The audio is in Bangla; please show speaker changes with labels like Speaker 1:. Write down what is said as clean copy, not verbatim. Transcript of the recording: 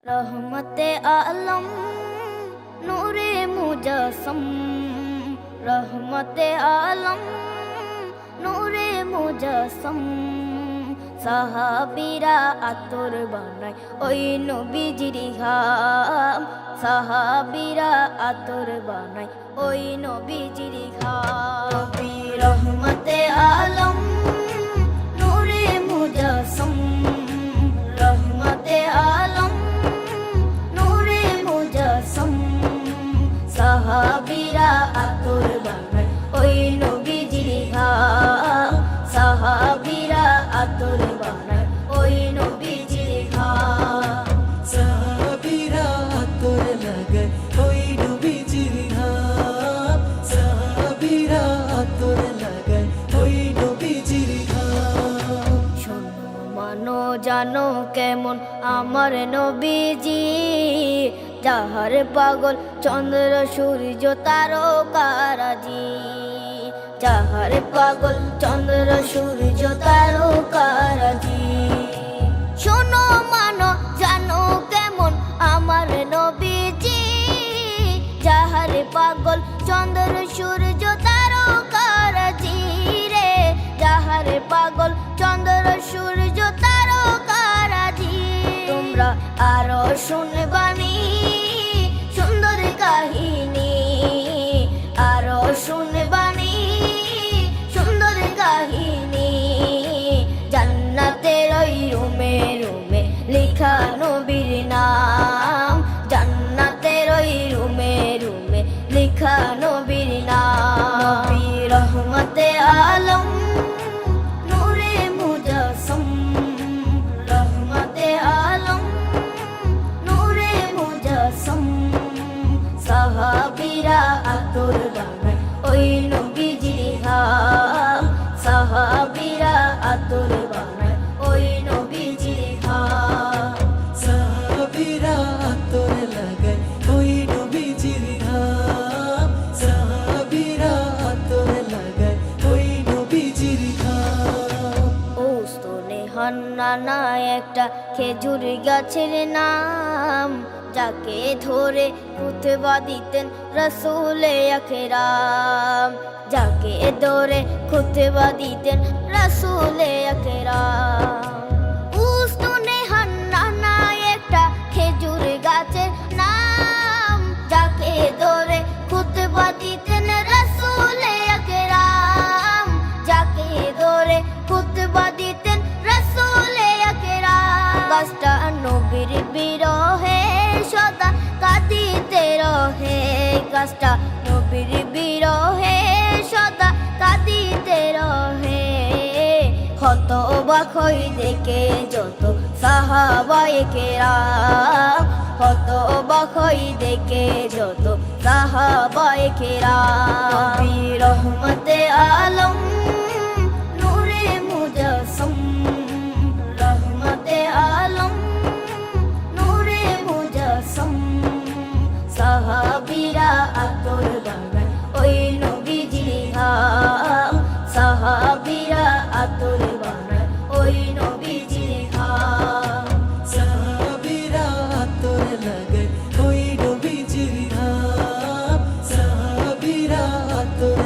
Speaker 1: रहमते आलम नूरे मुजस्सम, रहमते आलम नूरे मुजस्सम। সাহাবীরা আতর বানায় ওই নবীজির ঘাম, সাহাবীরা আতর বানায় ওই নবীজির ঘাম। নবী রহমতে আলম নূরে মুজস্সম, রহমতে আলম নূরে মুজস্সম। সাহাবীরা আতর বানায় ওই নবীজির ঘাম, সাহাবীরা আতর বানায় ওই নবীজির ঘাম।
Speaker 2: সাহাবীরা আতর লাগায় ওই নবীজির ঘাম, সাহাবীরা আতর লাগায় ওই নবীজির ঘাম।
Speaker 1: শোনো মানো জানো কেমন আমার নবীজি, যাহার পাগল চন্দ্র সূর্য তারকারাজি, যাহার পাগল চন্দ্র সূর্য তারকারাজি। শোনো মানো জানো কেমন আমার নবীজি, যাহার পাগল চন্দ্র সূর্য তারকারাজি রে, যাহার পাগল চন্দ্র সূর্য তারকারাজি। তোমরা আরো শুনবানি সুন্দর কাহিনী, আরো শুনবানি সুন্দর কাহিনী। জান্নাতের ওই রুমে রুমে লেখা নবীর নাম, জান্নাতের ওই রুমে রুমে লেখা নবীর নাম। নবী রহমতে আলম নূরে মুজস্সম, রহমতে আলম নূরে মুজস্সম। সাহাবীরা আতর বানায় ওই নবীজির ঘাম, সাহাবীরা আতর বানায় ওই নবীজির ঘাম।
Speaker 2: সাহাবীরা আতর লাগায় ওই নবীজির ঘাম, সাহাবীরা আতর লাগায় ওই নবীজির ঘাম।
Speaker 1: ওস্তনে হান্নানা একটা খেজুর গাছের নাম, যাকে ধরে খুতবা দিতেন রাসূলে আকরাম, যাকে ধরে খুতবা দিতেন রাসূলে আকরাম। উস্তনে হান্নানা একটা খেজুর গাছের নাম, যাকে ধরে খুতবা দিতেন রাসূলে আকরাম, যাকে ধরে খুতবা দিতেন রাসূলে আকরাম। গাছটা নবীর বিরহে সদা কাঁদিতে রহে, গাছটা নবীর বিরহে সদা কাঁদিতে রহে। হতবাক হই দেখে যত সাহাবায়ে কেরাম, হতবাক হই দেখে যত সাহাবায়ে কেরাম। নবী রহমতে আলম নূরে মুজস্সম, রহমতে আলম নূরে মুজস্সম। সাহাবীরা আতর বানায় ওই নবীজির ঘাম, সাহাবীরা আতর বানায় ওই নবীজির ঘাম।
Speaker 2: সাহাবীরা আতর লাগায় ওই নবীজির ঘাম, সাহাবীরা আতর